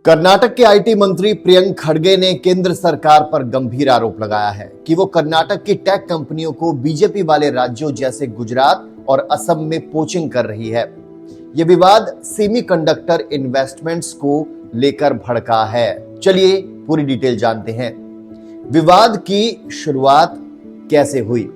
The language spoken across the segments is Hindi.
कर्नाटक के आईटी मंत्री प्रियंक खड़गे ने केंद्र सरकार पर गंभीर आरोप लगाया है कि वो कर्नाटक की टेक कंपनियों को बीजेपी वाले राज्यों जैसे गुजरात और असम में पोचिंग कर रही है। ये विवाद सेमीकंडक्टर इन्वेस्टमेंट्स को लेकर भड़का है। चलिए पूरी डिटेल जानते हैं। विवाद की शुरुआत कैसे हुई?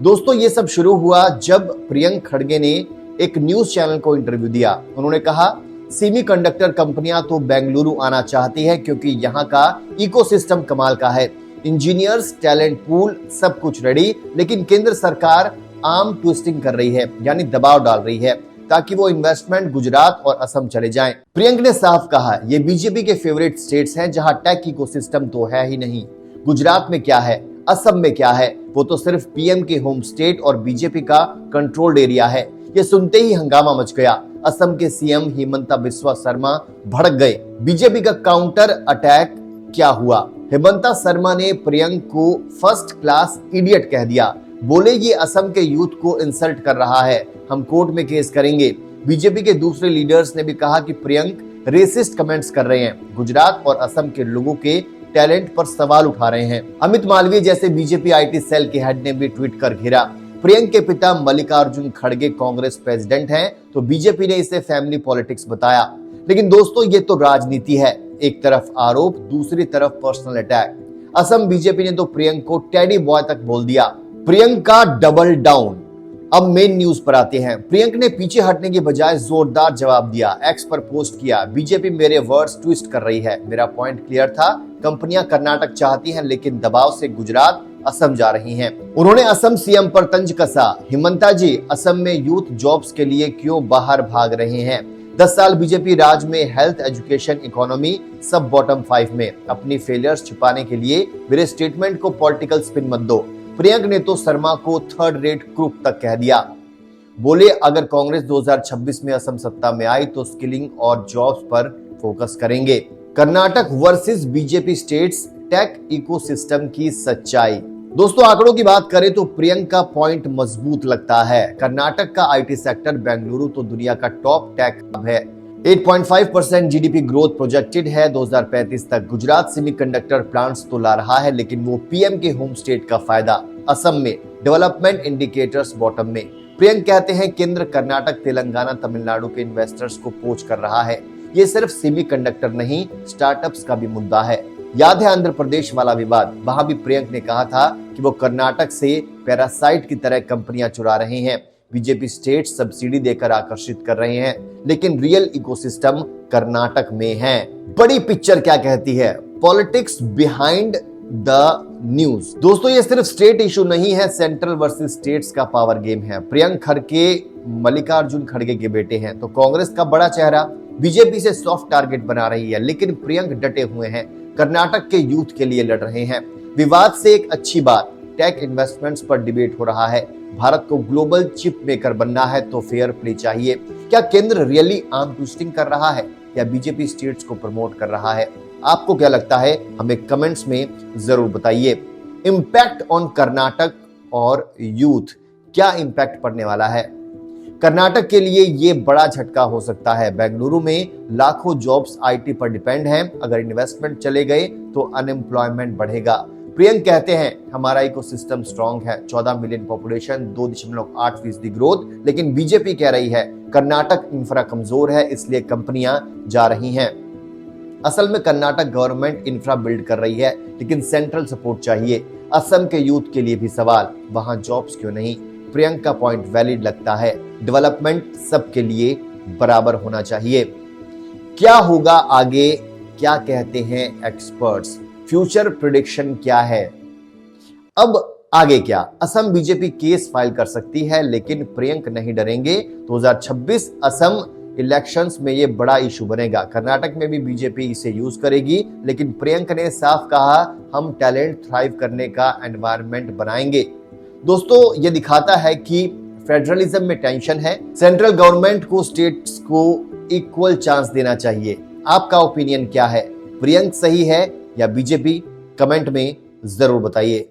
दोस्तों, ये सब शुरू हुआ जब प्रियंक खड़गे ने एक न्यूज चैनल को इंटरव्यू दिया। उन्होंने कहा, सेमीकंडक्टर कंपनियां तो बेंगलुरु आना चाहती है क्योंकि यहाँ का इकोसिस्टम कमाल का है, इंजीनियर्स, टैलेंट पूल, सब कुछ रेडी, लेकिन केंद्र सरकार आर्म ट्विस्टिंग कर रही है, यानी दबाव डाल रही है ताकि वो इन्वेस्टमेंट गुजरात और असम चले जाएं। प्रियंक ने साफ कहा, ये बीजेपी के फेवरेट स्टेट्स हैं जहां टेक इकोसिस्टम तो है ही नहीं। गुजरात में क्या है, असम में क्या है, वो तो सिर्फ पीएम के होम स्टेट और बीजेपी का कंट्रोल्ड एरिया है। ये सुनते ही हंगामा मच गया। असम के सीएम हिमंता बिस्वा शर्मा भड़क गए। बीजेपी का काउंटर अटैक क्या हुआ? हिमंता शर्मा ने प्रियंक को फर्स्ट क्लास इडियट कह दिया। बोले, ये असम के यूथ को इंसल्ट कर रहा है, हम कोर्ट में केस करेंगे। बीजेपी के दूसरे लीडर्स ने भी कहा कि प्रियंक रेसिस्ट कमेंट्स कर रहे हैं, गुजरात और असम के लोगों के टैलेंट पर सवाल उठा रहे हैं। अमित मालवीय जैसे बीजेपी आईटी सेल के हेड ने भी ट्वीट कर घेरा। प्रियंक के पिता मल्लिकार्जुन खड़गे कांग्रेस प्रेसिडेंट हैं, तो बीजेपी ने इसे फैमिली पॉलिटिक्स बताया। लेकिन दोस्तों, ये तो राजनीति है। एक तरफ आरोप, दूसरी तरफ पर्सनल अटैक। असम बीजेपी ने तो प्रियंक को टेडी बॉय तक बोल दिया। प्रियंक का डबल डाउन। अब मेन न्यूज पर आते हैं। प्रियंक ने पीछे हटने की बजाय जोरदार जवाब दिया। एक्स पर पोस्ट किया, बीजेपी मेरे वर्ड्स ट्विस्ट कर रही है, मेरा पॉइंट क्लियर था। कंपनियां कर्नाटक चाहती हैं लेकिन दबाव से गुजरात, असम जा रही हैं। उन्होंने असम सीएम पर तंज कसा। हिमंता जी, असम में यूथ जॉब्स के लिए क्यों बाहर भाग रहे हैं? 10 साल बीजेपी राज में हेल्थ, एजुकेशन, इकोनॉमी सब बॉटम 5 में। अपनी फेलियर्स छुपाने के लिए मेरे स्टेटमेंट को पॉलिटिकल स्पिन मत दो। प्रियंक ने तो शर्मा को थर्ड रेट क्रूप तक कह दिया। बोले, अगर कांग्रेस 2026 में असम सत्ता में आई तो स्किलिंग और जॉब्स पर फोकस करेंगे। Karnataka versus BJP states, tech ecosystem की सच्चाई। दोस्तों, आंकड़ों की बात करें तो प्रियंक का पॉइंट मजबूत लगता है। कर्नाटक का आईटी सेक्टर, बेंगलुरु तो दुनिया का टॉप टेक हब है। 8.5% जीडीपी ग्रोथ प्रोजेक्टेड है 2035 तक। गुजरात सेमीकंडक्टर प्लांट्स तो ला रहा है, लेकिन वो पीएम के होम स्टेट का फायदा। असम में डेवलपमेंट इंडिकेटर्स बॉटम में। प्रियंक कहते हैं, केंद्र कर्नाटक, तेलंगाना, तमिलनाडु के इन्वेस्टर्स को पोच कर रहा है। ये सिर्फ सेमीकंडक्टर नहीं, स्टार्टअप्स का भी मुद्दा है। याद है आंध्र प्रदेश वाला विवाद? वहां भी प्रियंक ने कहा था कि वो कर्नाटक से पैरासाइट की तरह कंपनियां चुरा रहे हैं। बीजेपी स्टेट सब्सिडी देकर आकर्षित कर रहे हैं, लेकिन रियल इकोसिस्टम कर्नाटक में है। बड़ी पिक्चर क्या कहती है? Politics behind the news. दोस्तों, ये सिर्फ स्टेट इशू नहीं है, सेंट्रल वर्सेस स्टेट्स का पावर गेम है। प्रियंक खड़गे मल्लिकार्जुन खड़गे के बेटे हैं, तो कांग्रेस का बड़ा चेहरा बीजेपी से सॉफ्ट टारगेट बना रही है, लेकिन प्रियंक डटे हुए हैं, कर्नाटक के यूथ के लिए लड़ रहे हैं। विवाद से एक अच्छी बात, टेक इन्वेस्टमेंट्स पर डिबेट हो रहा है। भारत को ग्लोबल चिप मेकर बनना है तो फेयर प्ले चाहिए। क्या केंद्र रियली आर्म ट्विस्टिंग कर रहा है या बीजेपी स्टेट्स को प्रमोट कर रहा है? आपको क्या लगता है? हमें कमेंट्स में जरूर बताइए। इंपैक्ट ऑन कर्नाटक और यूथ, क्या इंपैक्ट पड़ने वाला है? कर्नाटक के लिए ये बड़ा झटका हो सकता है। बेंगलुरु में लाखों जॉब्स आईटी पर डिपेंड हैं। अगर इन्वेस्टमेंट चले गए तो अनएम्प्लॉयमेंट बढ़ेगा। प्रियंक कहते हैं, हमारा इकोसिस्टम स्ट्रांग है, 14 मिलियन पॉपुलेशन, 2.8% ग्रोथ, लेकिन बीजेपी कह रही है कर्नाटक इंफ्रा कमजोर है, इसलिए कंपनियां जा रही हैं। असल में कर्नाटक गवर्नमेंट इंफ्रा बिल्ड कर रही है, लेकिन सेंट्रल सपोर्ट चाहिए। असम के यूथ के लिए भी सवाल, वहां जॉब्स क्यों नहीं? प्रियंक का पॉइंट वैलिड लगता है। डेवलपमेंट सबके लिए बराबर होना चाहिए। क्या होगा आगे? क्या कहते हैं एक्सपर्ट्स? फ्यूचर प्रेडिक्शन क्या है? अब आगे क्या? असम बीजेपी केस फाइल कर सकती है, लेकिन प्रियंक नहीं डरेंगे। 2026 असम इलेक्शंस में ये बड़ा इशू बनेगा। कर्नाटक में भी बीजेपी इसे यूज करेगी, लेकिन प्रियंक ने साफ कहा, हम टैलेंट थ्राइव करने का एनवायरनमेंट बनाएंगे। दोस्तों, ये दिखाता है कि फेडरलिज्म में टेंशन है। सेंट्रल गवर्नमेंट को स्टेट्स को इक्वल चांस देना चाहिए। आपका ओपिनियन क्या है? प्रियंक सही है या बीजेपी? कमेंट में जरूर बताइए।